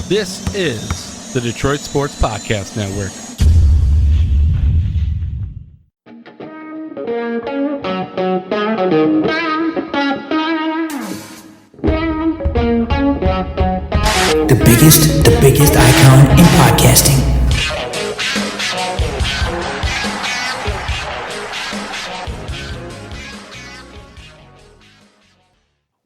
This is the Detroit Sports Podcast Network. The biggest icon in podcasting.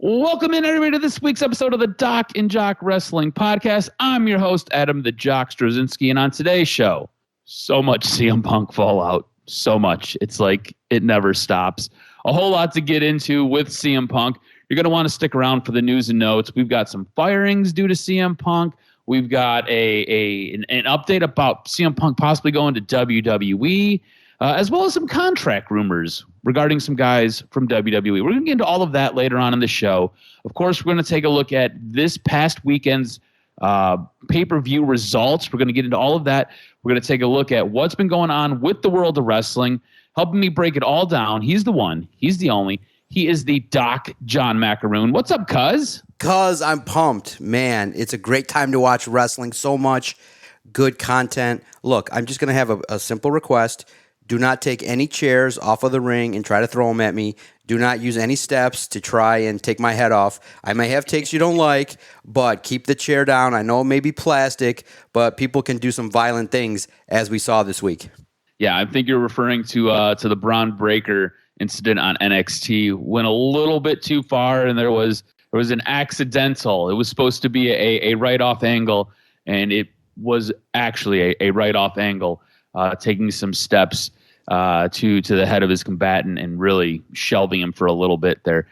Welcome in, everybody, to this week's episode of the DocNJock Wrestling Podcast. I'm your host, Adam the Jock Straczynski, and on today's show, so much CM Punk fallout. So much. It's like it never stops. A whole lot to get into with CM Punk. You're going to want to stick around for the news and notes. We've got some firings due to CM Punk. We've got an update about CM Punk possibly going to WWE, as well as some contract rumors regarding some guys from WWE. We're going to get into all of that later on in the show. Of course, we're going to take a look at this past weekend's pay-per-view results. We're going to get into all of that. We're going to take a look at what's been going on with the world of wrestling. Helping me break it all down, he's the one. He's the only. He is the Doc John Macaroon. What's up, cuz? Cuz I'm pumped. Man, it's a great time to watch wrestling. So much good content. Look, I'm just going to have a simple request. Do not take any chairs off of the ring and try to throw them at me. Do not use any steps to try and take my head off. I may have takes you don't like, but keep the chair down. I know it may be plastic, but people can do some violent things, as we saw this week. Yeah, I think you're referring to the Braun Breaker incident on NXT. Went a little bit too far, and there was an accidental. It was supposed to be a right-off angle, and it was actually a right-off angle, taking some steps to the head of his combatant and really shelving him for a little bit there.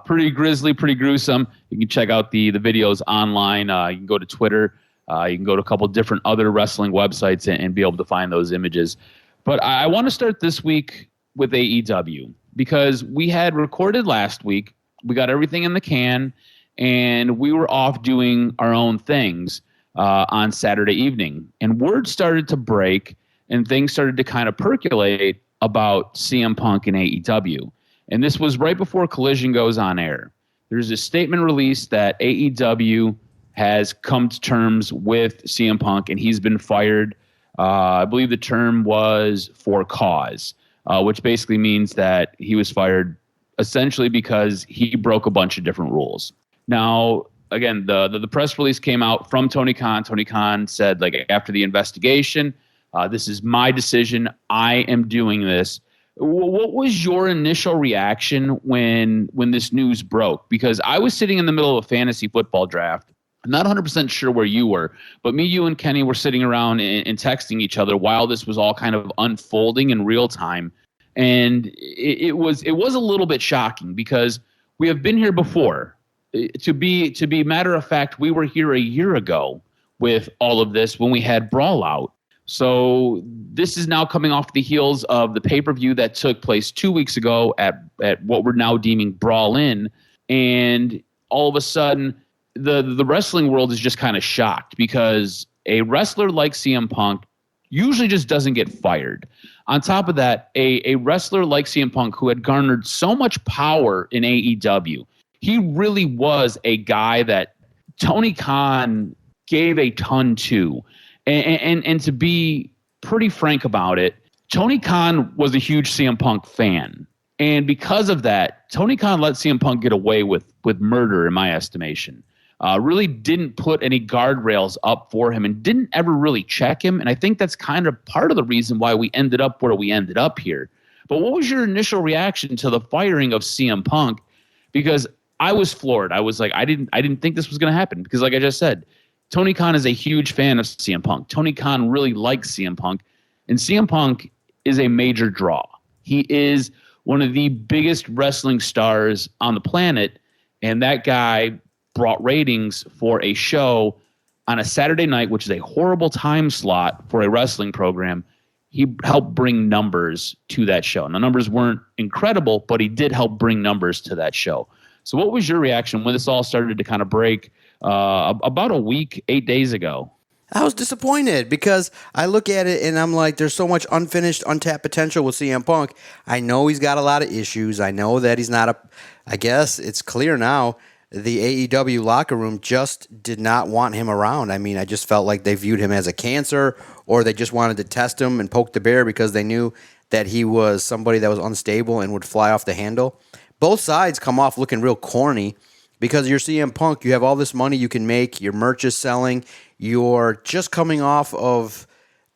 Pretty grisly, pretty gruesome. You can check out the videos online. You can go to Twitter. You can go to a couple different other wrestling websites and be able to find those images. But I want to start this week with AEW because we had recorded last week. We got everything in the can, and we were off doing our own things on Saturday evening. And word started to break, and things started to kind of percolate about CM Punk and AEW. And this was right before Collision goes on air. There's a statement released that AEW has come to terms with CM Punk, and he's been fired. I believe the term was for cause, which basically means that he was fired essentially because he broke a bunch of different rules. Now, again, the press release came out from Tony Khan. Tony Khan said, like, after the investigation, this is my decision. I am doing this. What was your initial reaction when this news broke? Because I was sitting in the middle of a fantasy football draft. I'm not 100% sure where you were, but me, you, and Kenny were sitting around and texting each other while this was all kind of unfolding in real time. And it was a little bit shocking because we have been here before. To be matter of fact, we were here a year ago with all of this when we had Brawl Out. So this is now coming off the heels of the pay-per-view that took place 2 weeks ago at what we're now deeming Brawl In. And all of a sudden, the wrestling world is just kind of shocked because a wrestler like CM Punk usually just doesn't get fired. On top of that, a wrestler like CM Punk who had garnered so much power in AEW, he really was a guy that Tony Khan gave a ton to. And to be pretty frank about it, Tony Khan was a huge CM Punk fan. And because of that, Tony Khan let CM Punk get away with murder, in my estimation. Really didn't put any guardrails up for him and didn't ever really check him. And I think that's kind of part of the reason why we ended up where we ended up here. But what was your initial reaction to the firing of CM Punk? Because I was floored. I was like, I didn't think this was going to happen because, like I just said, Tony Khan is a huge fan of CM Punk. Tony Khan really likes CM Punk, and CM Punk is a major draw. He is one of the biggest wrestling stars on the planet, and that guy brought ratings for a show on a Saturday night, which is a horrible time slot for a wrestling program. He helped bring numbers to that show. Now, numbers weren't incredible, but he did help bring numbers to that show. So what was your reaction when this all started to kind of break about a week, 8 days ago? I was disappointed because I look at it and I'm like, there's so much unfinished, untapped potential with CM Punk. I know he's got a lot of issues. I know that he's not I guess it's clear now the AEW locker room just did not want him around. I mean, I just felt like they viewed him as a cancer, or they just wanted to test him and poke the bear because they knew that he was somebody that was unstable and would fly off the handle. Both sides come off looking real corny because you're CM Punk. You have all this money you can make. Your merch is selling. You're just coming off of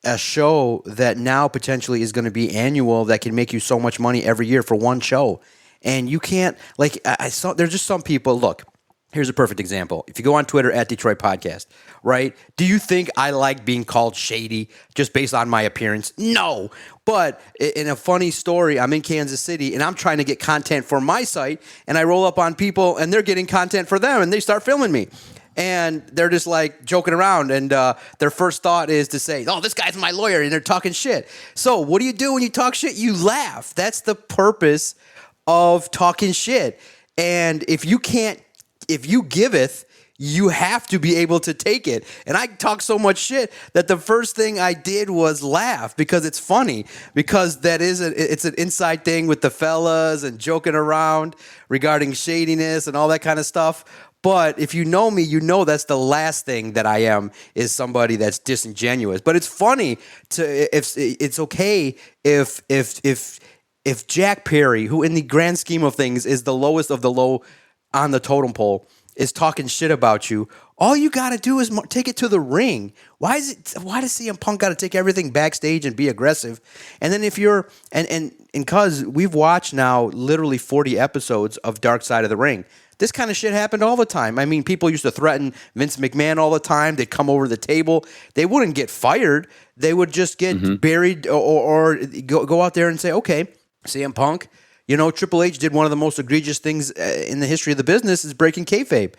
a show that now potentially is going to be annual that can make you so much money every year for one show. And you can't, like, I saw, there's just some people, look, here's a perfect example. If you go on Twitter at Detroit Podcast, right? Do you think I like being called shady just based on my appearance? No. But in a funny story, I'm in Kansas City and I'm trying to get content for my site, and I roll up on people and they're getting content for them and they start filming me. And they're just like joking around, and their first thought is to say, "Oh, this guy's my lawyer," and they're talking shit. So what do you do when you talk shit? You laugh. That's the purpose of talking shit. And if you giveth, you have to be able to take it. And I talk so much shit that the first thing I did was laugh because it's funny, because it's an inside thing with the fellas and joking around regarding shadiness and all that kind of stuff. But if you know me, you know that's the last thing that I am, is somebody that's disingenuous. But it's funny if it's okay if Jack Perry, who in the grand scheme of things is the lowest of the low on the totem pole, is talking shit about you. All you got to do is take it to the ring. Why does CM Punk got to take everything backstage and be aggressive? And then if you're and cuz we've watched now literally 40 episodes of Dark Side of the Ring. This kind of shit happened all the time. I mean, people used to threaten Vince McMahon all the time. They'd come over the table. They wouldn't get fired. They would just get buried or go out there and say, okay, CM Punk, Triple H did one of the most egregious things in the history of the business, is breaking kayfabe.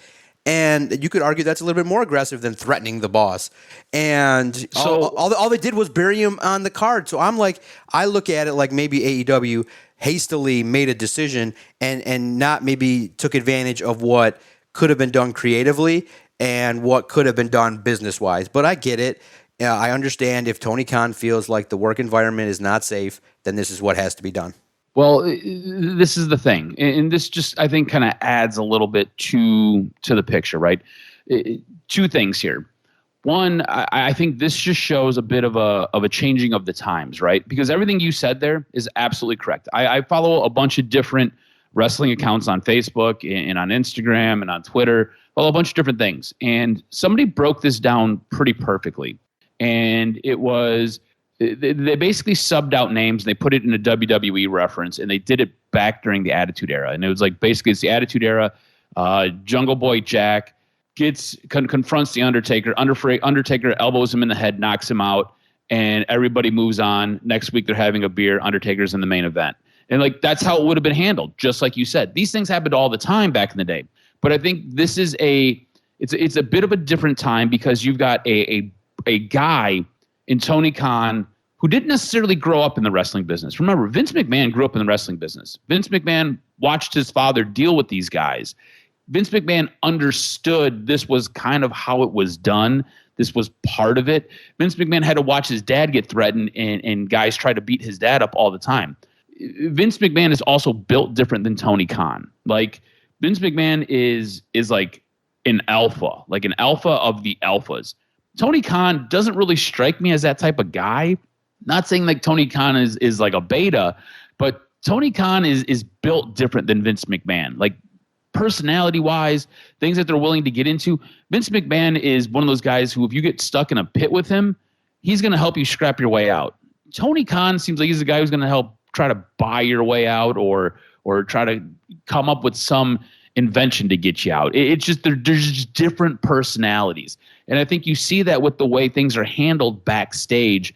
And you could argue that's a little bit more aggressive than threatening the boss. And so all they did was bury him on the card. So I look at it like maybe AEW hastily made a decision and not maybe took advantage of what could have been done creatively and what could have been done business-wise. But I get it. I understand if Tony Khan feels like the work environment is not safe, then this is what has to be done. Well, this is the thing, and this just, I think, kind of adds a little bit to the picture, right? Two things here. One, I think this just shows a bit of a changing of the times, right? Because everything you said there is absolutely correct. I follow a bunch of different wrestling accounts on Facebook and on Instagram and on Twitter, follow a bunch of different things. And somebody broke this down pretty perfectly. And it was, they basically subbed out names and they put it in a WWE reference, and they did it back during the Attitude Era. And it was like, basically it's the Attitude Era. Jungle Boy Jack confronts the Undertaker. Undertaker elbows him in the head, knocks him out, and everybody moves on. Next week they're having a beer. Undertaker's in the main event. And that's how it would have been handled, just like you said. These things happened all the time back in the day. But I think this is it's a bit of a different time, because you've got a guy in Tony Khan who didn't necessarily grow up in the wrestling business. Remember, Vince McMahon grew up in the wrestling business. Vince McMahon watched his father deal with these guys. Vince McMahon understood this was kind of how it was done. This was part of it. Vince McMahon had to watch his dad get threatened, and guys try to beat his dad up all the time. Vince McMahon is also built different than Tony Khan. Vince McMahon is like an alpha of the alphas. Tony Khan doesn't really strike me as that type of guy. Not saying like Tony Khan is like a beta, but Tony Khan is built different than Vince McMahon. Personality-wise, things that they're willing to get into. Vince McMahon is one of those guys who, if you get stuck in a pit with him, he's going to help you scrap your way out. Tony Khan seems like he's the guy who's going to help try to buy your way out, or try to come up with some invention to get you out. It's just there's just different personalities. And I think you see that with the way things are handled backstage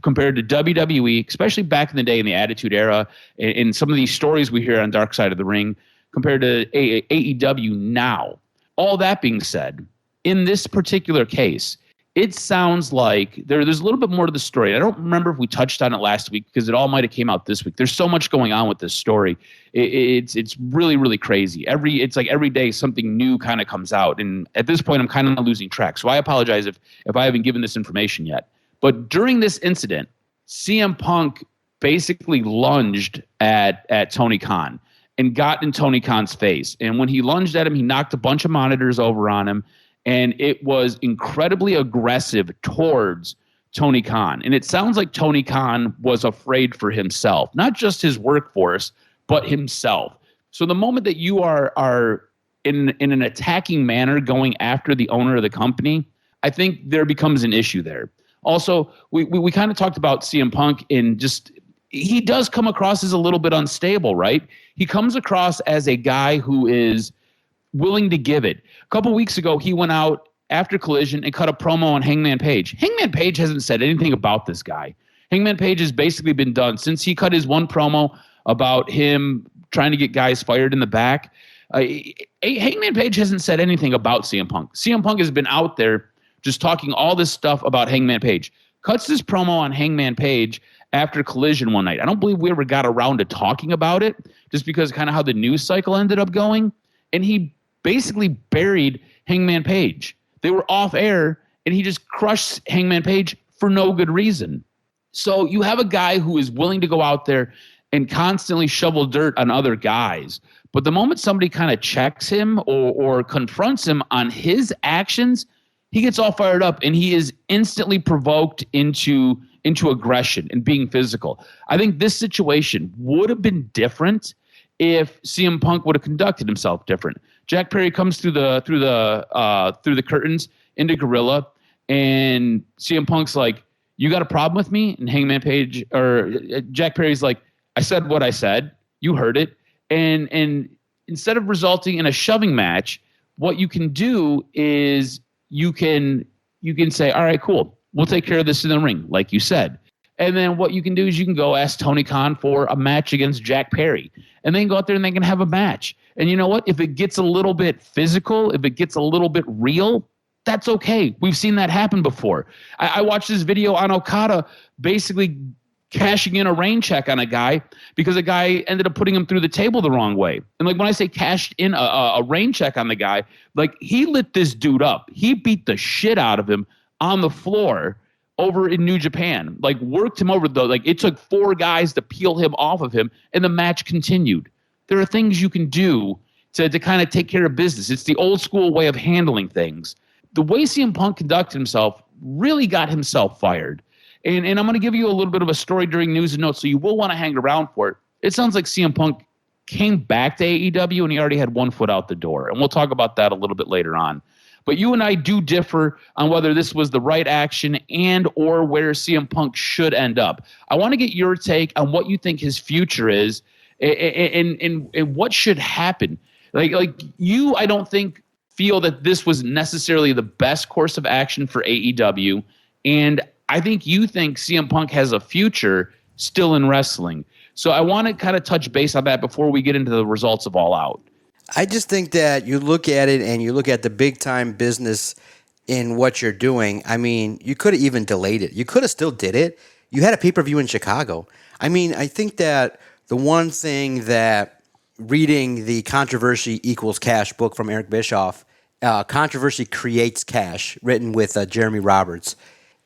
compared to WWE, especially back in the day in the Attitude Era, and some of these stories we hear on Dark Side of the Ring, compared to AEW now. All that being said, in this particular case, it sounds like there's a little bit more to the story. I don't remember if we touched on it last week, because it all might have came out this week. There's so much going on with this story. It's really, really crazy. It's like every day something new kind of comes out. And at this point, I'm kind of losing track. So I apologize if I haven't given this information yet. But during this incident, CM Punk basically lunged at Tony Khan. and got in Tony Khan's face. And when he lunged at him, he knocked a bunch of monitors over on him. And it was incredibly aggressive towards Tony Khan. And it sounds like Tony Khan was afraid for himself, not just his workforce, but himself. So the moment that you are in an attacking manner going after the owner of the company, I think there becomes an issue there. Also, we kind of talked about CM Punk, and just he does come across as a little bit unstable, right? He comes across as a guy who is willing to give it. A couple weeks ago, he went out after Collision and cut a promo on Hangman Page. Hangman Page hasn't said anything about this guy. Hangman Page has basically been done since he cut his one promo about him trying to get guys fired in the back. Hangman Page hasn't said anything about CM Punk. CM Punk has been out there just talking all this stuff about Hangman Page. Cuts this promo on Hangman Page after Collision one night. I don't believe we ever got around to talking about it, just because kind of how the news cycle ended up going. And he basically buried Hangman Page. They were off air, and he just crushed Hangman Page for no good reason. So you have a guy who is willing to go out there and constantly shovel dirt on other guys. But the moment somebody kind of checks him or confronts him on his actions, he gets all fired up, and he is instantly provoked into aggression and being physical. I think this situation would have been different if CM Punk would have conducted himself different. Jack Perry comes through the curtains into Gorilla, and CM Punk's like, "You got a problem with me?" And Hangman Page or Jack Perry's like, "I said what I said. You heard it." And instead of resulting in a shoving match, what you can do is you can say, "All right, cool. We'll take care of this in the ring," like you said. And then what you can do is you can go ask Tony Khan for a match against Jack Perry. And then go out there and they can have a match. And you know what? If it gets a little bit physical, if it gets a little bit real, that's okay. We've seen that happen before. I watched this video on Okada basically cashing in a rain check on a guy because a guy ended up putting him through the table the wrong way. And like when I say cashed in a rain check on the guy, like he lit this dude up. He beat the shit out of him on the floor over in New Japan, like worked him over though. Like it took 4 guys to peel him off of him, and the match continued. There are things you can do to kind of take care of business. It's the old school way of handling things. The way CM Punk conducted himself really got himself fired. And I'm going to give you a little bit of a story during news and notes, so you will want to hang around for it. It sounds like CM Punk came back to AEW and he already had one foot out the door. And we'll talk about that a little bit later on. But you and I do differ on whether this was the right action and or where CM Punk should end up. I want to get your take on what you think his future is and what should happen. Like you, I don't think feel that this was necessarily the best course of action for AEW. And I think you think CM Punk has a future still in wrestling. So I want to kind of touch base on that before we get into the results of All Out. I just think that you look at it and you look at the big time business in what you're doing. I mean, you could have even delayed it. You could have still did it. You had a pay-per-view in Chicago. I mean, I think that the one thing that reading the Controversy Equals Cash book from Eric Bischoff, Controversy Creates Cash, written with Jeremy Roberts.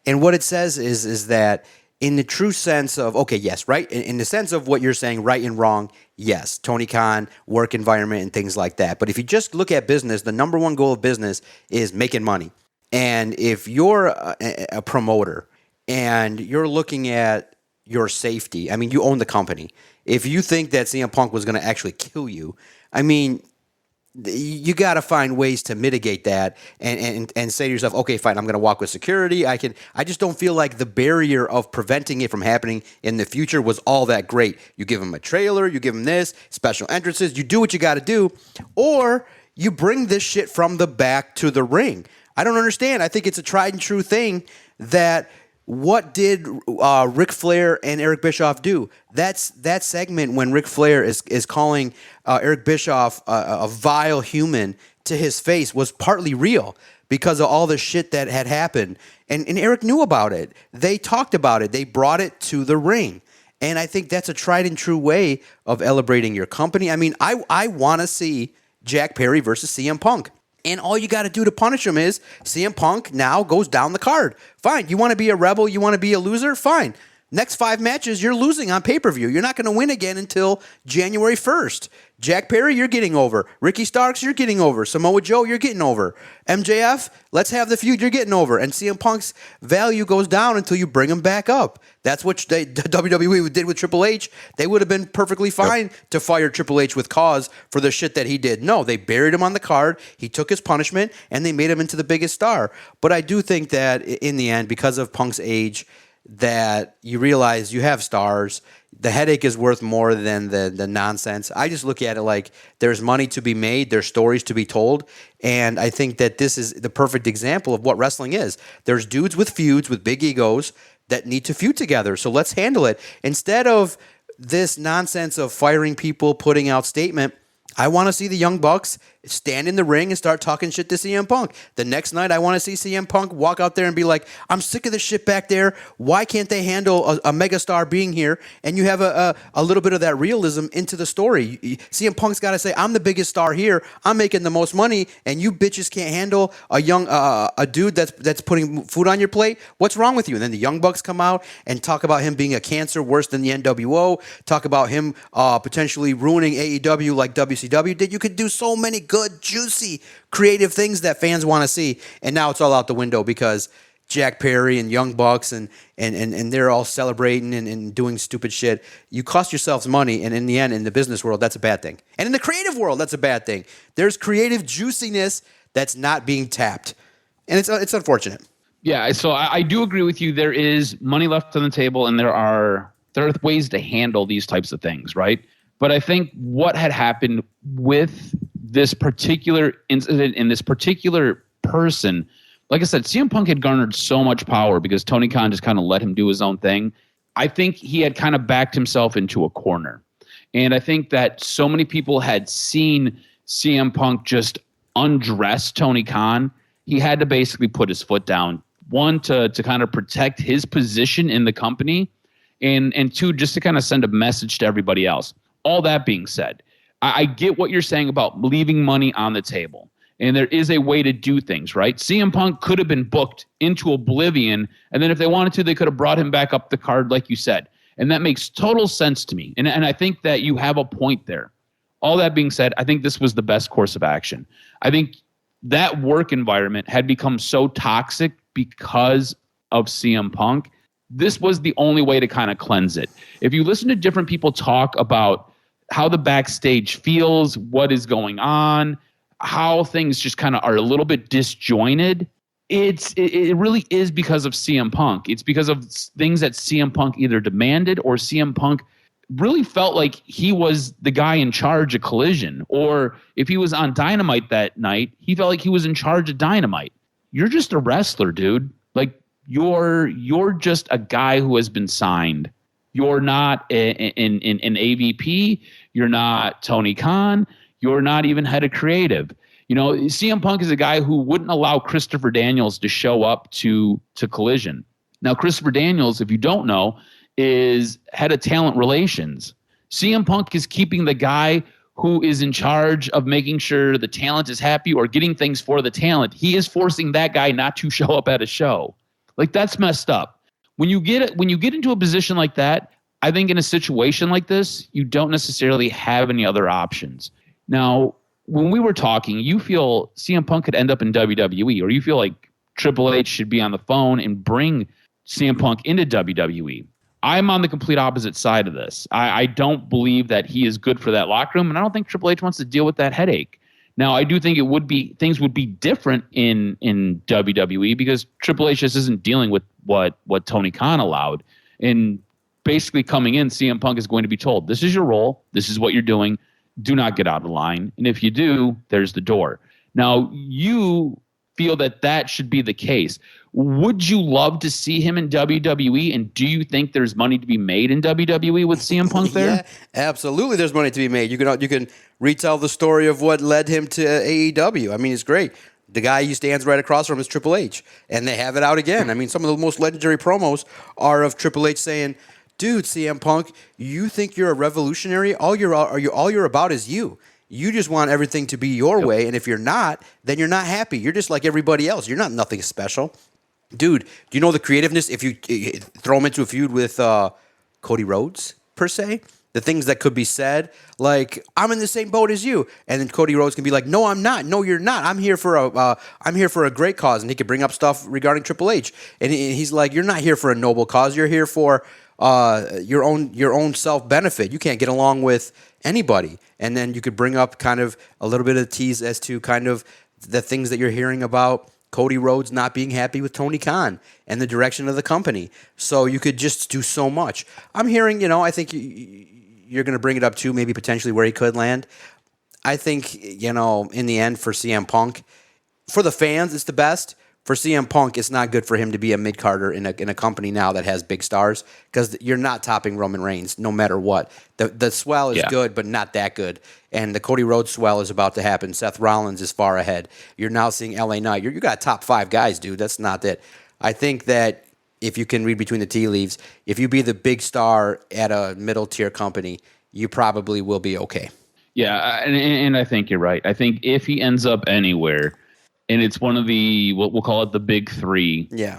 And what it says is that in the true sense of, okay, yes, right? In the sense of what you're saying, right and wrong, yes, Tony Khan, work environment, and things like that. But if you just look at business, the number one goal of business is making money. And if you're a promoter and you're looking at your safety, I mean, you own the company. If you think that CM Punk was going to actually kill you, I mean, you got to find ways to mitigate that and say to yourself, okay, fine, I'm going to walk with security. I just don't feel like the barrier of preventing it from happening in the future was all that great. You give him a trailer, you give him this, special entrances, you do what you got to do, or you bring this shit from the back to the ring. I don't understand. I think it's a tried and true thing that what did Ric Flair and Eric Bischoff do? That's that segment when Ric Flair is calling Eric Bischoff a vile human to his face was partly real because of all the shit that had happened. And Eric knew about it. They talked about it. They brought it to the ring. And I think that's a tried and true way of celebrating your company. I mean, I want to see Jack Perry versus CM Punk. And all you got to do to punish him is CM Punk now goes down the card. Fine. You want to be a rebel? You want to be a loser? Fine. Next 5 matches, you're losing on pay-per-view. You're not going to win again until January 1st. Jack Perry, you're getting over. Ricky Starks, you're getting over. Samoa Joe, you're getting over. MJF, let's have the feud, you're getting over. And CM Punk's value goes down until you bring him back up. That's what WWE did with Triple H. They would have been perfectly fine to fire Triple H with cause for the shit that he did. No, they buried him on the card. He took his punishment, and they made him into the biggest star. But I do think that in the end, because of Punk's age, that you realize you have stars. The headache is worth more than the nonsense. I just look at it like there's money to be made, there's stories to be told, and I think that this is the perfect example of what wrestling is. There's dudes with feuds, with big egos that need to feud together, so let's handle it. Instead of this nonsense of firing people, putting out statement, I want to see the Young Bucks stand in the ring and start talking shit to CM Punk. The next night, I want to see CM Punk walk out there and be like, I'm sick of this shit back there. Why can't they handle a megastar being here? And you have a little bit of that realism into the story. CM Punk's got to say, I'm the biggest star here. I'm making the most money, and you bitches can't handle a dude that's putting food on your plate. What's wrong with you? And then the Young Bucks come out and talk about him being a cancer worse than the NWO, talk about him potentially ruining AEW like WCW did. You could do so many good, juicy, creative things that fans want to see, and now it's all out the window because Jack Perry and Young Bucks and they're all celebrating and doing stupid shit. You cost yourselves money, and in the end, in the business world, that's a bad thing. And in the creative world, that's a bad thing. There's creative juiciness that's not being tapped, and it's unfortunate. Yeah, so I do agree with you. There is money left on the table, and there are ways to handle these types of things, right? But I think what had happened with this particular incident in this particular person, like I said, CM Punk had garnered so much power because Tony Khan just kind of let him do his own thing. I think he had kind of backed himself into a corner. And I think that so many people had seen CM Punk just undress Tony Khan. He had to basically put his foot down. One, to kind of protect his position in the company, and two, just to kind of send a message to everybody else. All that being said, I get what you're saying about leaving money on the table. And there is a way to do things, right? CM Punk could have been booked into oblivion, and then if they wanted to, they could have brought him back up the card, like you said. And that makes total sense to me. And I think that you have a point there. All that being said, I think this was the best course of action. I think that work environment had become so toxic because of CM Punk. This was the only way to kind of cleanse it. If you listen to different people talk about how the backstage feels, what is going on, how things just kind of are a little bit disjointed, it really is because of CM Punk. It's because of things that CM Punk either demanded or CM Punk really felt like he was the guy in charge of Collision. Or if he was on Dynamite that night, he felt like he was in charge of Dynamite. You're just a wrestler, dude. Like, you're just a guy who has been signed. You're not an AVP. You're not Tony Khan. You're not even head of creative. You know, CM Punk is a guy who wouldn't allow Christopher Daniels to show up to Collision. Now, Christopher Daniels, if you don't know, is head of talent relations. CM Punk is keeping the guy who is in charge of making sure the talent is happy or getting things for the talent. He is forcing that guy not to show up at a show. Like, that's messed up. When you get into a position like that, I think in a situation like this, you don't necessarily have any other options. Now, when we were talking, you feel CM Punk could end up in WWE, or you feel like Triple H should be on the phone and bring CM Punk into WWE. I'm on the complete opposite side of this. I don't believe that he is good for that locker room, and I don't think Triple H wants to deal with that headache. Now, I do think things would be different in WWE because Triple H just isn't dealing with what Tony Khan allowed. And basically coming in, CM Punk is going to be told, this is your role, this is what you're doing, do not get out of line. And if you do, there's the door. Now, you feel that should be the case. Would you love to see him in WWE? And do you think there's money to be made in WWE with CM Punk there? Yeah, absolutely. There's money to be made. You can retell the story of what led him to AEW. I mean, it's great. The guy he stands right across from is Triple H, and they have it out again. I mean, some of the most legendary promos are of Triple H saying, "Dude, CM Punk, you think you're a revolutionary? All you're about is you. You just want everything to be your way, and if you're not, then you're not happy. You're just like everybody else. You're not nothing special." Dude, do you know the creativeness if you throw him into a feud with Cody Rhodes, per se? The things that could be said, like I'm in the same boat as you, and then Cody Rhodes can be like, "No, I'm not. No, you're not. I'm here for a great cause," and he could bring up stuff regarding Triple H, and he's like, "You're not here for a noble cause. You're here for your own self benefit. You can't get along with anybody." And then you could bring up kind of a little bit of tease as to kind of the things that you're hearing about Cody Rhodes not being happy with Tony Khan and the direction of the company. So you could just do so much. I'm hearing, I think you're going to bring it up too, maybe potentially where he could land. I think, in the end for CM Punk, for the fans, it's the best. For CM Punk, it's not good for him to be a mid-carder in a company now that has big stars because you're not topping Roman Reigns no matter what. The swell is good, but not that good. And the Cody Rhodes swell is about to happen. Seth Rollins is far ahead. You're now seeing LA Knight. You got top 5 guys, dude. That's not it. I think that if you can read between the tea leaves, if you be the big star at a middle-tier company, you probably will be okay. Yeah, and I think you're right. I think if he ends up anywhere, and it's one of the, what we'll call it, the big 3. Yeah.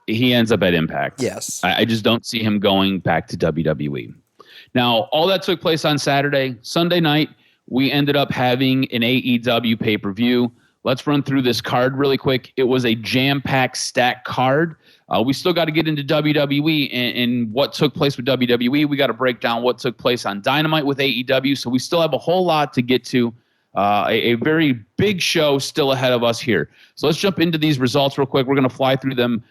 He ends up at Impact. Yes. I just don't see him going back to WWE. Now, all that took place on Saturday. Sunday night, we ended up having an AEW pay-per-view. Let's run through this card really quick. It was a jam-packed, stacked card. We still got to get into WWE and what took place with WWE. We got to break down what took place on Dynamite with AEW. So we still have a whole lot to get to. A very big show still ahead of us here. So let's jump into these results real quick. We're going to fly through them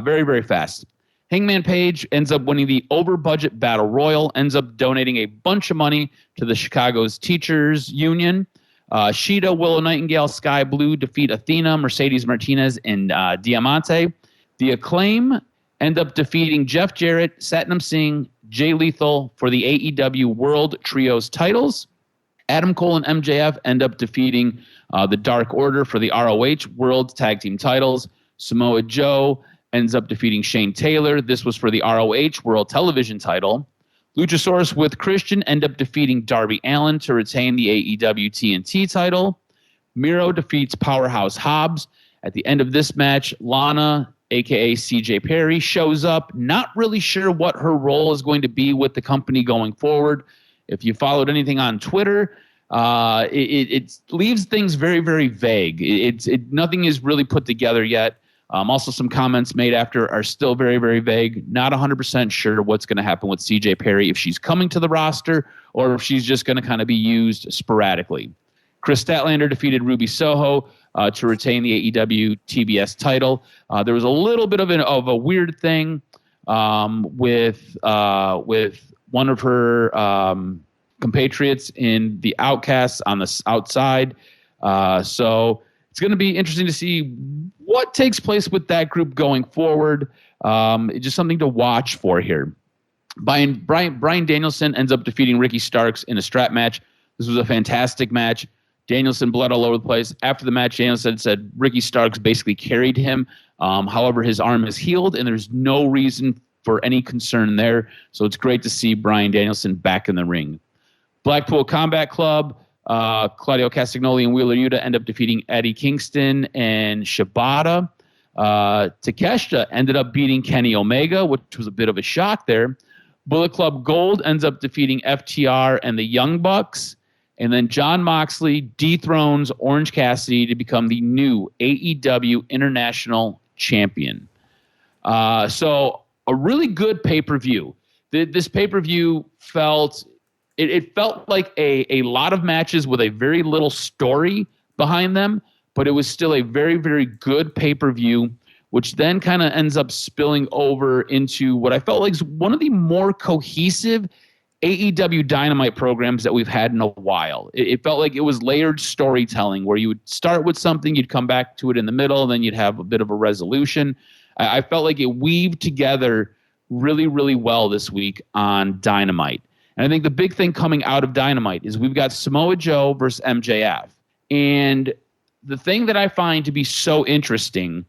very, very fast. Hangman Page ends up winning the over-budget Battle Royal, ends up donating a bunch of money to the Chicago's Teachers Union. Sheeta, Willow Nightingale, Sky Blue defeat Athena, Mercedes Martinez, and Diamante. The Acclaim end up defeating Jeff Jarrett, Satnam Singh, Jay Lethal for the AEW World Trios titles. Adam Cole and MJF end up defeating the Dark Order for the ROH World Tag Team titles. Samoa Joe ends up defeating Shane Taylor. This was for the ROH World Television title. Luchasaurus with Christian end up defeating Darby Allin to retain the AEW TNT title. Miro defeats Powerhouse Hobbs. At the end of this match, Lana, a.k.a. CJ Perry, shows up. Not really sure what her role is going to be with the company going forward. If you followed anything on Twitter, it leaves things very, very vague. Nothing is really put together yet. Also, some comments made after are still very, very vague. Not 100% sure what's going to happen with CJ Perry, if she's coming to the roster or if she's just going to kind of be used sporadically. Chris Statlander defeated Ruby Soho to retain the AEW TBS title. There was a little bit of a weird thing with one of her compatriots in the Outcasts on the outside. So it's going to be interesting to see what takes place with that group going forward. It's just something to watch for here. Bryan Danielson ends up defeating Ricky Starks in a strap match. This was a fantastic match. Danielson bled all over the place. After the match, Danielson said Ricky Starks basically carried him. However, his arm is healed, and there's no reason for any concern there. So it's great to see Bryan Danielson back in the ring. Blackpool Combat Club, Claudio Castagnoli and Wheeler Yuta end up defeating Eddie Kingston and Shibata. Takeshita ended up beating Kenny Omega, which was a bit of a shock there. Bullet Club Gold ends up defeating FTR and the Young Bucks. And then Jon Moxley dethrones Orange Cassidy to become the new AEW International Champion. So a really good pay-per-view. This pay-per-view felt like a lot of matches with a very little story behind them, but it was still a very, very good pay-per-view, which then kind of ends up spilling over into what I felt like is one of the more cohesive AEW Dynamite programs that we've had in a while. It felt like it was layered storytelling where you would start with something, you'd come back to it in the middle, and then you'd have a bit of a resolution. I felt like it weaved together really, really well this week on Dynamite. And I think the big thing coming out of Dynamite is we've got Samoa Joe versus MJF. And the thing that I find to be so interesting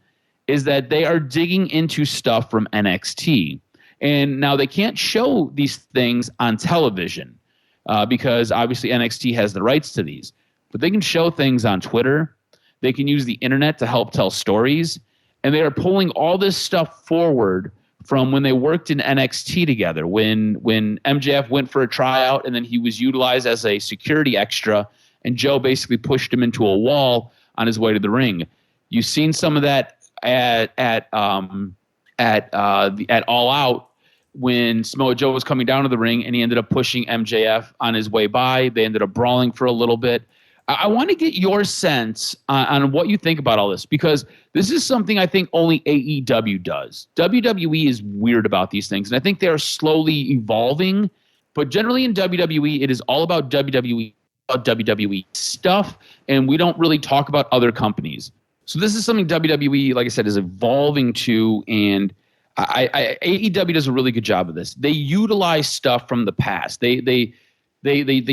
is that they are digging into stuff from NXT. And now they can't show these things on television because obviously NXT has the rights to these. But they can show things on Twitter. They can use the internet to help tell stories. And they are pulling all this stuff forward from when they worked in NXT together, when MJF went for a tryout and then he was utilized as a security extra, and Joe basically pushed him into a wall on his way to the ring. You've seen some of that at All Out when Samoa Joe was coming down to the ring and he ended up pushing MJF on his way by. They ended up brawling for a little bit. I want to get your sense on what you think about all this, because this is something I think only AEW does. WWE is weird about these things, and I think they are slowly evolving. But generally in WWE, it is all about WWE stuff, and we don't really talk about other companies. So this is something WWE, like I said, is evolving to, and AEW does a really good job of this. They utilize stuff from the past. They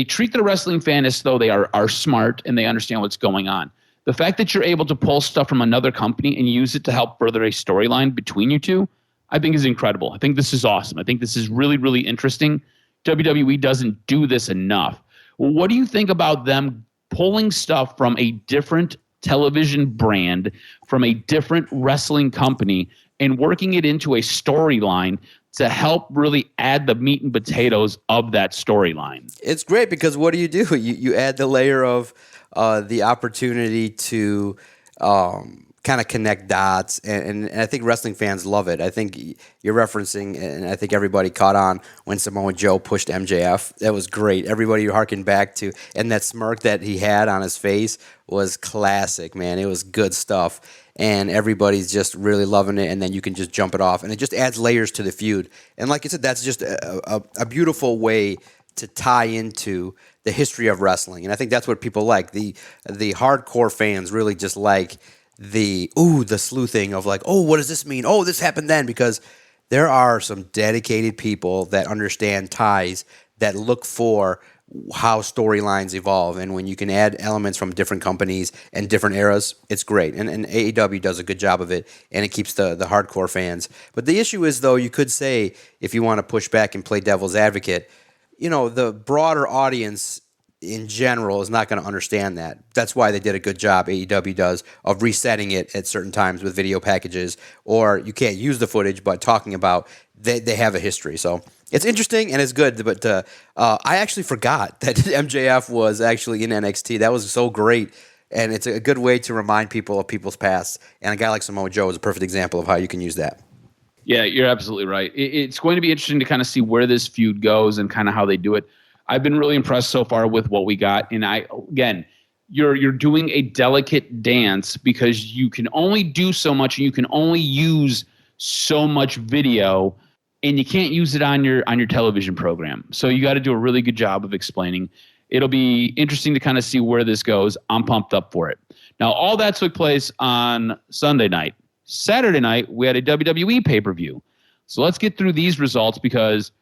treat the wrestling fan as though they are smart and they understand what's going on. The fact that you're able to pull stuff from another company and use it to help further a storyline between you two, I think is incredible. I think this is awesome. I think this is really, really interesting. WWE doesn't do this enough. What do you think about them pulling stuff from a different television brand, from a different wrestling company, and working it into a storyline to help really add the meat and potatoes of that storyline? It's great because what do? You add the layer of the opportunity to kind of connect dots, and I think wrestling fans love it. I think you're referencing, and I think everybody caught on when Samoa Joe pushed MJF. That was great. Everybody harkened back to, and that smirk that he had on his face was classic, man. It was good stuff. And everybody's just really loving it, and then you can just jump it off, and it just adds layers to the feud. And like I said, that's just a beautiful way to tie into the history of wrestling, and I think that's what people like. The hardcore fans really just like the sleuthing of like, oh, what does this mean? Oh, this happened then, because there are some dedicated people that understand ties, that look for how storylines evolve, and when you can add elements from different companies and different eras, it's great. And AEW does a good job of it, and it keeps the hardcore fans. But the issue is, though, you could say, if you want to push back and play devil's advocate, the broader audience in general is not going to understand that. That's why they did a good job, AEW does, of resetting it at certain times with video packages, or you can't use the footage, but talking about they have a history. So it's interesting and it's good, but I actually forgot that MJF was actually in NXT. That was so great, and it's a good way to remind people of people's past, and a guy like Samoa Joe is a perfect example of how you can use that. Yeah, you're absolutely right. It's going to be interesting to kind of see where this feud goes and kind of how they do it. I've been really impressed so far with what we got, and you're doing a delicate dance because you can only do so much, and you can only use so much video, and you can't use it on your television program. So you got to do a really good job of explaining. It'll be interesting to kind of see where this goes. I'm pumped up for it. Now, all that took place on Sunday night. Saturday night, we had a WWE pay-per-view. So let's get through these results, because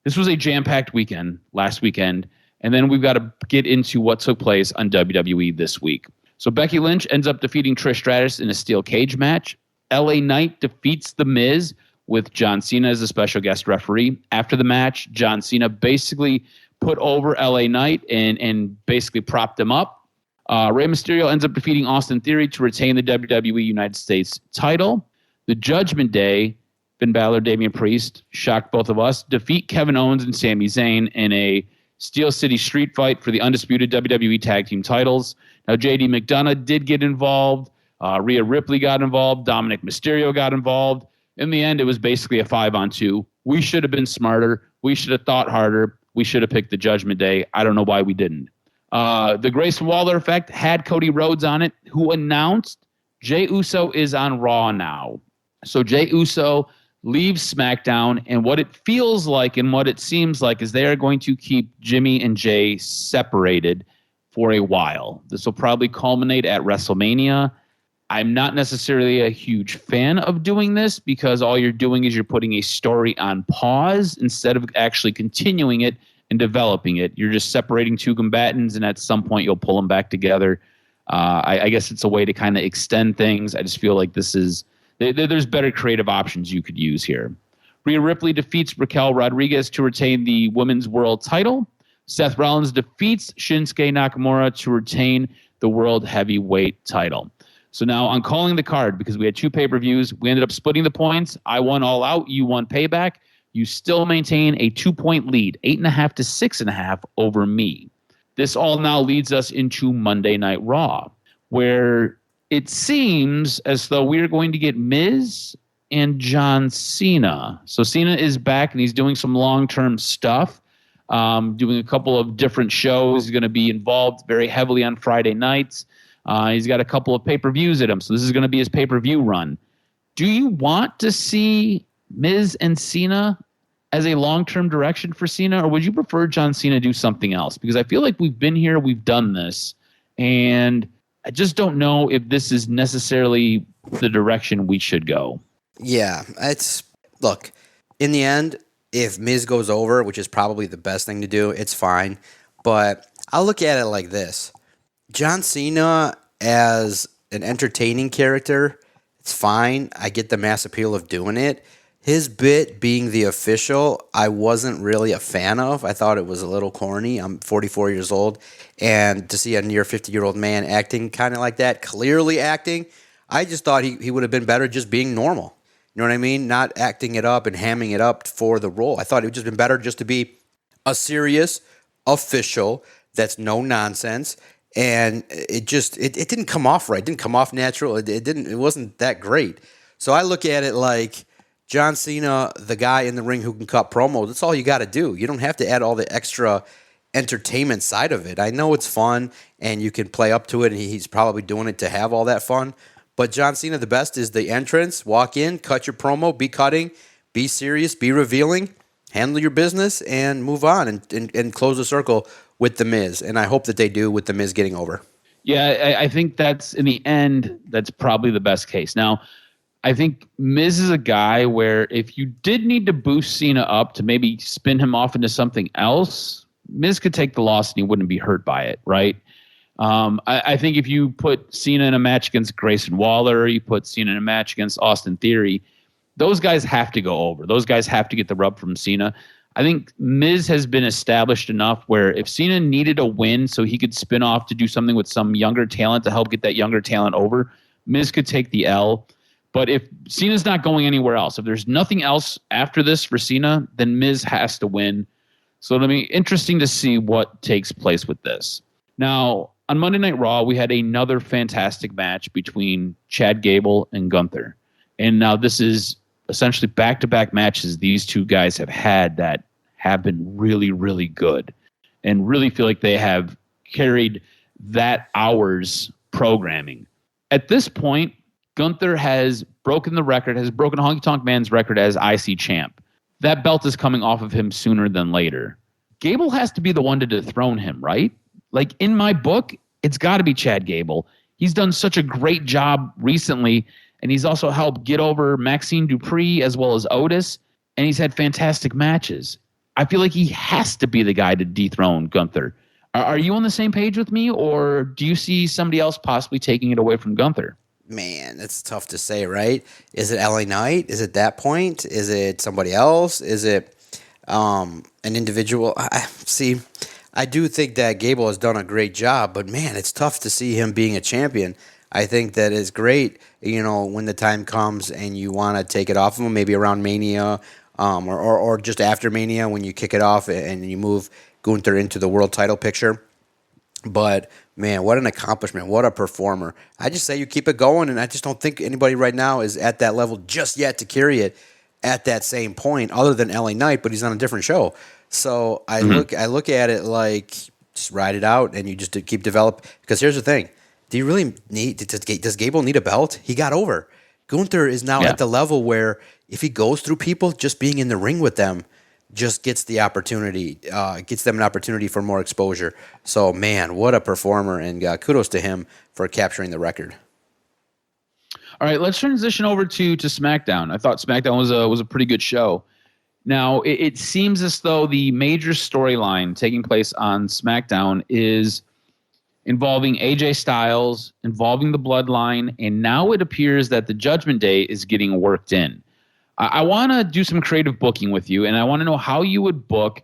this was a jam-packed weekend last weekend, and then we've got to get into what took place on WWE this week. So Becky Lynch ends up defeating Trish Stratus in a steel cage match. LA Knight defeats The Miz with John Cena as a special guest referee. After the match, John Cena basically put over LA Knight and basically propped him up. Rey Mysterio ends up defeating Austin Theory to retain the WWE United States title. The Judgment Day, Finn Balor, Damian Priest, shocked both of us, defeat Kevin Owens and Sami Zayn in a Steel City street fight for the undisputed WWE Tag Team titles. Now, JD McDonough did get involved. Rhea Ripley got involved. Dominic Mysterio got involved. In the end, it was basically a 5-on-2. We should have been smarter. We should have thought harder. We should have picked the Judgment Day. I don't know why we didn't. The Grayson Waller effect had Cody Rhodes on it, who announced Jey Uso is on Raw now. So Jey Uso leaves SmackDown, and what it feels like and what it seems like is they are going to keep Jimmy and Jey separated for a while. This will probably culminate at WrestleMania. I'm not necessarily a huge fan of doing this, because all you're doing is you're putting a story on pause instead of actually continuing it and developing it. You're just separating two combatants, and at some point you'll pull them back together. I guess it's a way to kind of extend things. I just feel like there's better creative options you could use here. Rhea Ripley defeats Raquel Rodriguez to retain the Women's World title. Seth Rollins defeats Shinsuke Nakamura to retain the World Heavyweight title. So now I'm calling the card because we had 2 pay-per-views. We ended up splitting the points. I won All Out. You won Payback. You still maintain a 2-point lead, 8.5 to 6.5 over me. This all now leads us into Monday Night Raw, where it seems as though we're going to get Miz and John Cena. So Cena is back, and he's doing some long-term stuff, doing a couple of different shows. He's going to be involved very heavily on Friday nights. He's got a couple of pay-per-views at him, so this is going to be his pay-per-view run. Do you want to see Miz and Cena as a long-term direction for Cena, or would you prefer John Cena do something else? Because I feel like we've been here, we've done this, and I just don't know if this is necessarily the direction we should go. Yeah, look, in the end, if Miz goes over, which is probably the best thing to do, it's fine. But I'll look at it like this. John Cena as an entertaining character, it's fine. I get the mass appeal of doing it. His bit being the official, I wasn't really a fan of. I thought it was a little corny. I'm 44 years old, and to see a near 50-year-old man acting kind of like that, clearly acting, I just thought he would have been better just being normal. You know what I mean? Not acting it up and hamming it up for the role. I thought it would just been better just to be a serious official that's no nonsense. And it didn't come off right. It didn't come off natural. It wasn't that great. So I look at it like John Cena, the guy in the ring who can cut promos. That's all you got to do. You don't have to add all the extra entertainment side of it. I know it's fun and you can play up to it, and he's probably doing it to have all that fun. But John Cena, the best is the entrance, walk in, cut your promo, be cutting, be serious, be revealing, handle your business, and move on and close the circle with The Miz. And I hope that they do with The Miz getting over. Yeah, I think that's, in the end, that's probably the best case. Now, I think Miz is a guy where if you did need to boost Cena up to maybe spin him off into something else, Miz could take the loss and he wouldn't be hurt by it, right? I think if you put Cena in a match against Grayson Waller, or you put Cena in a match against Austin Theory, those guys have to go over. Those guys have to get the rub from Cena. I think Miz has been established enough where if Cena needed a win so he could spin off to do something with some younger talent to help get that younger talent over, Miz could take the L. But if Cena's not going anywhere else, if there's nothing else after this for Cena, then Miz has to win. So it'll be interesting to see what takes place with this. Now, on Monday Night Raw, we had another fantastic match between Chad Gable and Gunther. And now this is essentially back-to-back matches these two guys have had that have been really, really good and really feel like they have carried that hour's programming. At this point, Gunther has broken the record, has broken Honky Tonk Man's record as IC champ. That belt is coming off of him sooner than later. Gable has to be the one to dethrone him, right? Like, in my book, it's got to be Chad Gable. He's done such a great job recently, and he's also helped get over Maxine Dupree as well as Otis, and he's had fantastic matches. I feel like he has to be the guy to dethrone Gunther. Are you on the same page with me, or do you see somebody else possibly taking it away from Gunther? Man, it's tough to say, right? Is it LA Knight? Is it that point? Is it somebody else? Is it an individual? I do think that Gable has done a great job, but man, it's tough to see him being a champion. I think that is great, when the time comes and you want to take it off of him, maybe around Mania, or just after Mania when you kick it off and you move Gunther into the world title picture. But man, what an accomplishment. What a performer. I just say you keep it going, and I just don't think anybody right now is at that level just yet to carry it at that same point other than LA Knight, but he's on a different show. So I look at it like just ride it out and you just keep developing. Because here's the thing. Do you really does Gable need a belt? He got over. Gunther is now at the level where if he goes through people, just being in the ring with them just gets the opportunity, gets them an opportunity for more exposure. So, man, what a performer, and kudos to him for capturing the record. All right, let's transition over to SmackDown. I thought SmackDown was a pretty good show. Now, it seems as though the major storyline taking place on SmackDown is involving AJ Styles, involving the Bloodline, and now it appears that the Judgment Day is getting worked in. I want to do some creative booking with you, and I want to know how you would book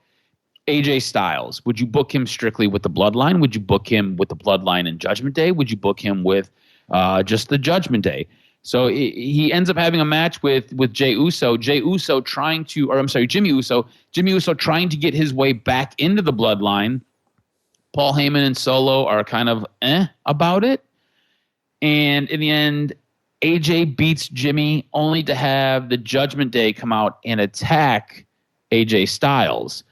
AJ Styles. Would you book him strictly with the Bloodline? Would you book him with the Bloodline and Judgment Day? Would you book him with just the Judgment Day. So he ends up having a match with Jey Uso. Jimmy Uso trying to get his way back into the bloodline. Paul Heyman and Solo are kind of about it. And in the end, AJ beats Jimmy only to have the Judgment Day come out and attack AJ Styles.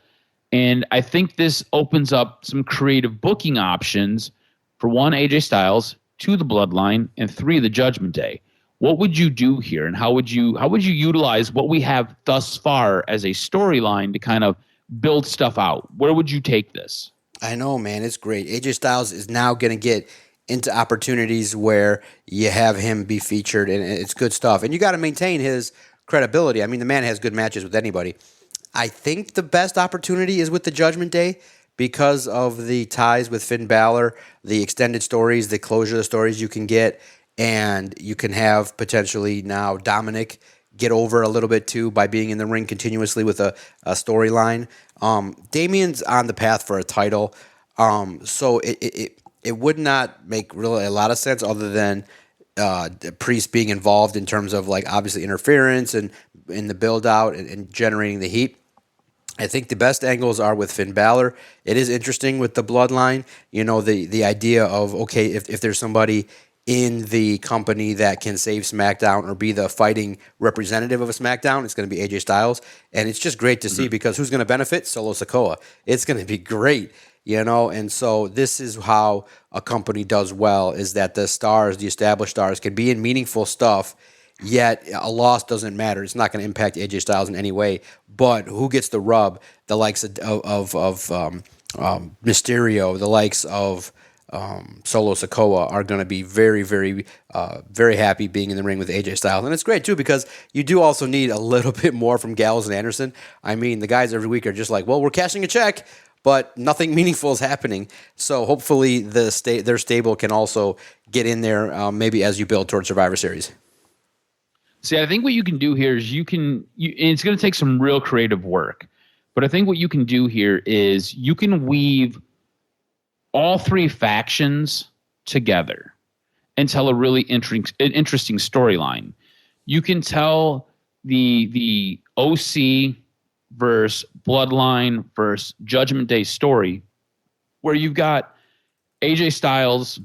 And I think this opens up some creative booking options for 1, AJ Styles, 2, the Bloodline, and 3, the Judgment Day. What would you do here, and how would you utilize what we have thus far as a storyline to kind of build stuff out? Where would you take this? I know, man. It's great. AJ Styles is now going to get into opportunities where you have him be featured, and it's good stuff. And you got to maintain his credibility. I mean, the man has good matches with anybody. I think the best opportunity is with the Judgment Day because of the ties with Finn Balor, the extended stories, the closure of the stories you can get, and you can have potentially now Dominic get over a little bit too by being in the ring continuously with a storyline. Damien's on the path for a title, so it would not make really a lot of sense other than Priest being involved in terms of like obviously interference and in the build out and generating the heat. I think the best angles are with Finn Balor. It is interesting with the bloodline, the idea of, okay, if there's somebody in the company that can save SmackDown or be the fighting representative of a SmackDown, it's going to be AJ Styles. And it's just great to see because who's going to benefit? Solo Sikoa. It's going to be great, and so this is how a company does well, is that the stars, the established stars, can be in meaningful stuff, yet a loss doesn't matter. It's not going to impact AJ Styles in any way. But who gets the rub? The likes of Mysterio, the likes of Solo Sikoa are going to be very, very, very happy being in the ring with AJ Styles. And it's great, too, because you do also need a little bit more from Gallows and Anderson. I mean, the guys every week are just like, well, we're cashing a check, but nothing meaningful is happening. So hopefully their stable can also get in there maybe as you build towards Survivor Series. See, I think what you can do here is and it's going to take some real creative work, but I think what you can do here is you can weave all 3 factions together and tell a really interesting storyline. You can tell the OC versus Bloodline versus Judgment Day story where you've got AJ Styles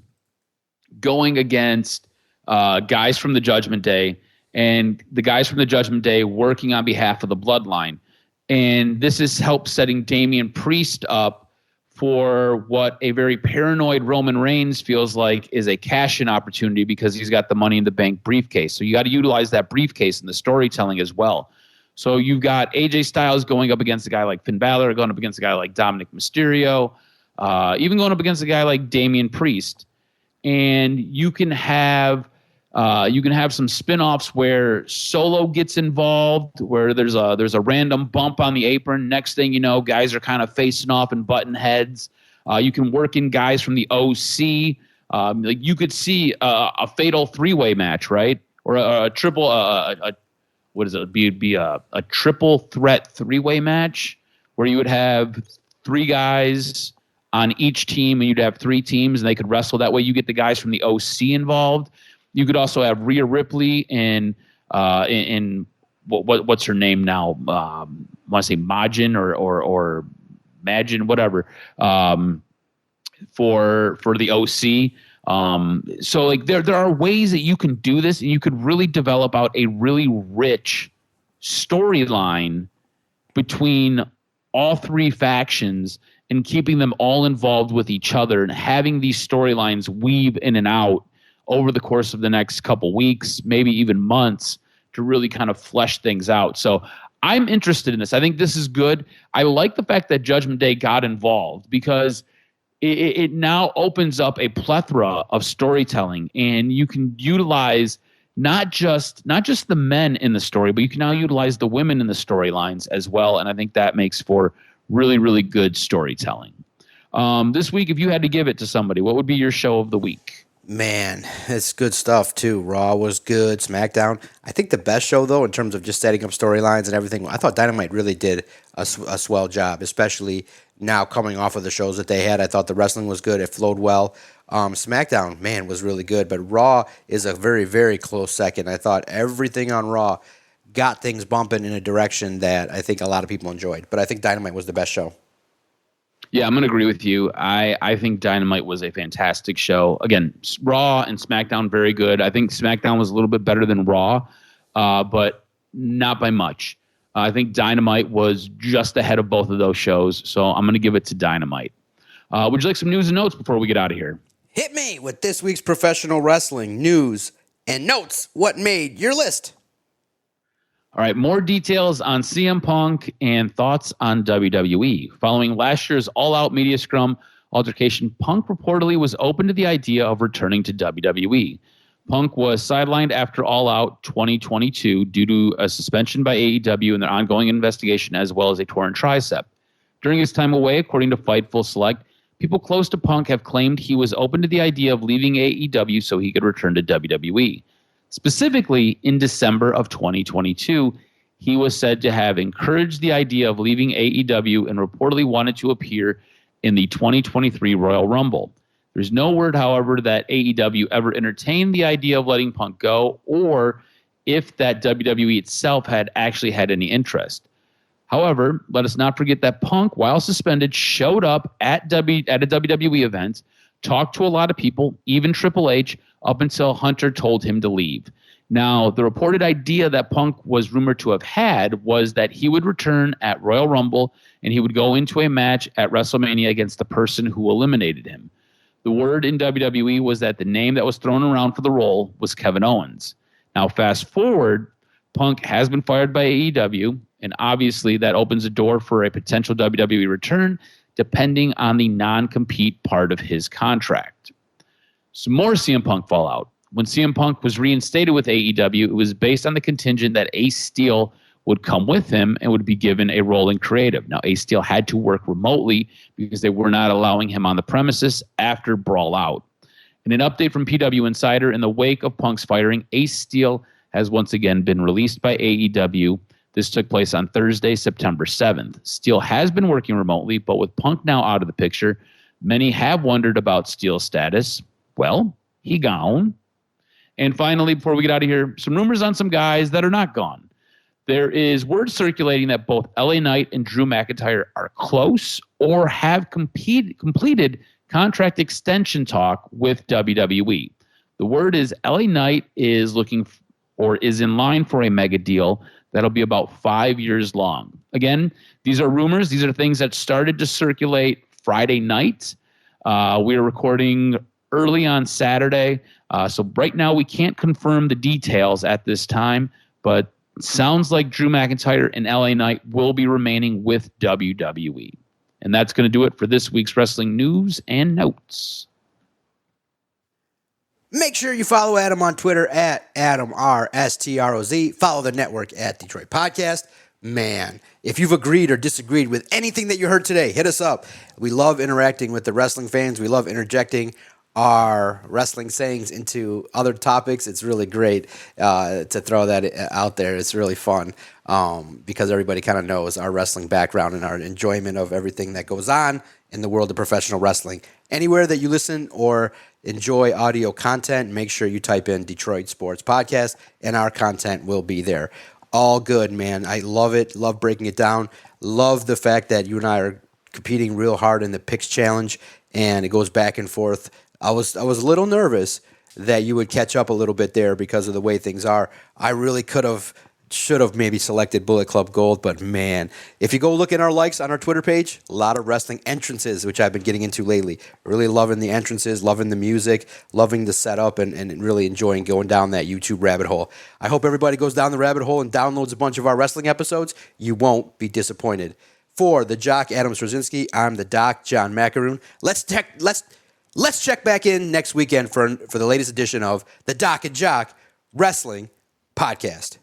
going against guys from the Judgment Day and the guys from the Judgment Day working on behalf of the Bloodline. And this is help setting Damian Priest up for what a very paranoid Roman Reigns feels like is a cash-in opportunity because he's got the Money in the Bank briefcase. So you got to utilize that briefcase in the storytelling as well. So you've got AJ Styles going up against a guy like Finn Balor, going up against a guy like Dominic Mysterio, even going up against a guy like Damian Priest. And you can have some spin-offs where Solo gets involved, where there's a random bump on the apron. Next thing you know, guys are kind of facing off and butting heads. You can work in guys from the OC. Like you could see a fatal 3-way match, right? Or a triple what is it? It'd be a triple threat 3-way match where you would have 3 guys on each team and you'd have 3 teams and they could wrestle. That way you get the guys from the OC involved. You could also have Rhea Ripley and what's her name now? I want to say Majin or Majin, whatever, for the OC. So like there are ways that you can do this, and you could really develop out a really rich storyline between all 3 factions and keeping them all involved with each other and having these storylines weave in and out over the course of the next couple weeks, maybe even months, to really kind of flesh things out. So I'm interested in this. I think this is good. I like the fact that Judgment Day got involved because it now opens up a plethora of storytelling, and you can utilize not just the men in the story, but you can now utilize the women in the storylines as well. And I think that makes for really, really good storytelling. This week, if you had to give it to somebody, what would be your show of the week? Man, it's good stuff, too. Raw was good. SmackDown. I think the best show, though, in terms of just setting up storylines and everything, I thought Dynamite really did a swell job, especially now coming off of the shows that they had. I thought the wrestling was good. It flowed well. SmackDown, man, was really good. But Raw is a very, very close second. I thought everything on Raw got things bumping in a direction that I think a lot of people enjoyed. But I think Dynamite was the best show. Yeah, I'm going to agree with you. I think Dynamite was a fantastic show. Again, Raw and SmackDown, very good. I think SmackDown was a little bit better than Raw, but not by much. I think Dynamite was just ahead of both of those shows, so I'm going to give it to Dynamite. Would you like some news and notes before we get out of here? Hit me with this week's professional wrestling news and notes. What made your list? All right, more details on CM Punk and thoughts on WWE. Following last year's All Out media scrum altercation, Punk reportedly was open to the idea of returning to WWE. Punk was sidelined after All Out 2022 due to a suspension by AEW in their ongoing investigation, as well as a torn tricep. During his time away, according to Fightful Select, people close to Punk have claimed he was open to the idea of leaving AEW so he could return to WWE. Specifically, in December of 2022, he was said to have encouraged the idea of leaving AEW and reportedly wanted to appear in the 2023 Royal Rumble. There's no word, however, that AEW ever entertained the idea of letting Punk go, or if that WWE itself had actually had any interest. However, let us not forget that Punk, while suspended, showed up at a WWE event, talked to a lot of people, even Triple H, up until Hunter told him to leave. Now, the reported idea that Punk was rumored to have had was that he would return at Royal Rumble and he would go into a match at WrestleMania against the person who eliminated him. The word in WWE was that the name that was thrown around for the role was Kevin Owens. Now, fast forward, Punk has been fired by AEW, and obviously that opens a door for a potential WWE return, depending on the non-compete part of his contract. Some more CM Punk fallout. When CM Punk was reinstated with AEW, it was based on the contingent that Ace Steel would come with him and would be given a role in creative. Now, Ace Steel had to work remotely because they were not allowing him on the premises after Brawl Out. In an update from PW Insider, in the wake of Punk's firing, Ace Steel has once again been released by AEW. This took place on Thursday, September 7th. Steel has been working remotely, but with Punk now out of the picture, many have wondered about Steel's status. Well, he gone. And finally, before we get out of here, some rumors on some guys that are not gone. There is word circulating that both LA Knight and Drew McIntyre are close or have completed contract extension talk with WWE. The word is LA Knight is looking or is in line for a mega deal that'll be about 5 years long. Again, these are rumors. These are things that started to circulate Friday night. We are recording early on Saturday. So right now we can't confirm the details at this time, but sounds like Drew McIntyre and LA Knight will be remaining with WWE. And that's going to do it for this week's wrestling news and notes. Make sure you follow Adam on Twitter at AdamRSTROZ. Follow the network at Detroit Podcast. Man, if you've agreed or disagreed with anything that you heard today, hit us up. We love interacting with the wrestling fans. We love interjecting our wrestling sayings into other topics. It's really great to throw that out there. It's really fun because everybody kind of knows our wrestling background and our enjoyment of everything that goes on in the world of professional wrestling. Anywhere that you listen or enjoy audio content, make sure you type in Detroit Sports Podcast and our content will be there. All good, man. I love it. Love breaking it down. Love the fact that you and I are competing real hard in the picks challenge and it goes back and forth. I was a little nervous that you would catch up a little bit there because of the way things are. I really should have maybe selected Bullet Club Gold, but man, if you go look at our likes on our Twitter page, a lot of wrestling entrances, which I've been getting into lately. Really loving the entrances, loving the music, loving the setup, and really enjoying going down that YouTube rabbit hole. I hope everybody goes down the rabbit hole and downloads a bunch of our wrestling episodes. You won't be disappointed. For the Jock Adam Straczynski, I'm the Doc, John Macaroon. Let's check back in next weekend for the latest edition of the DocNJock Wrestling Podcast.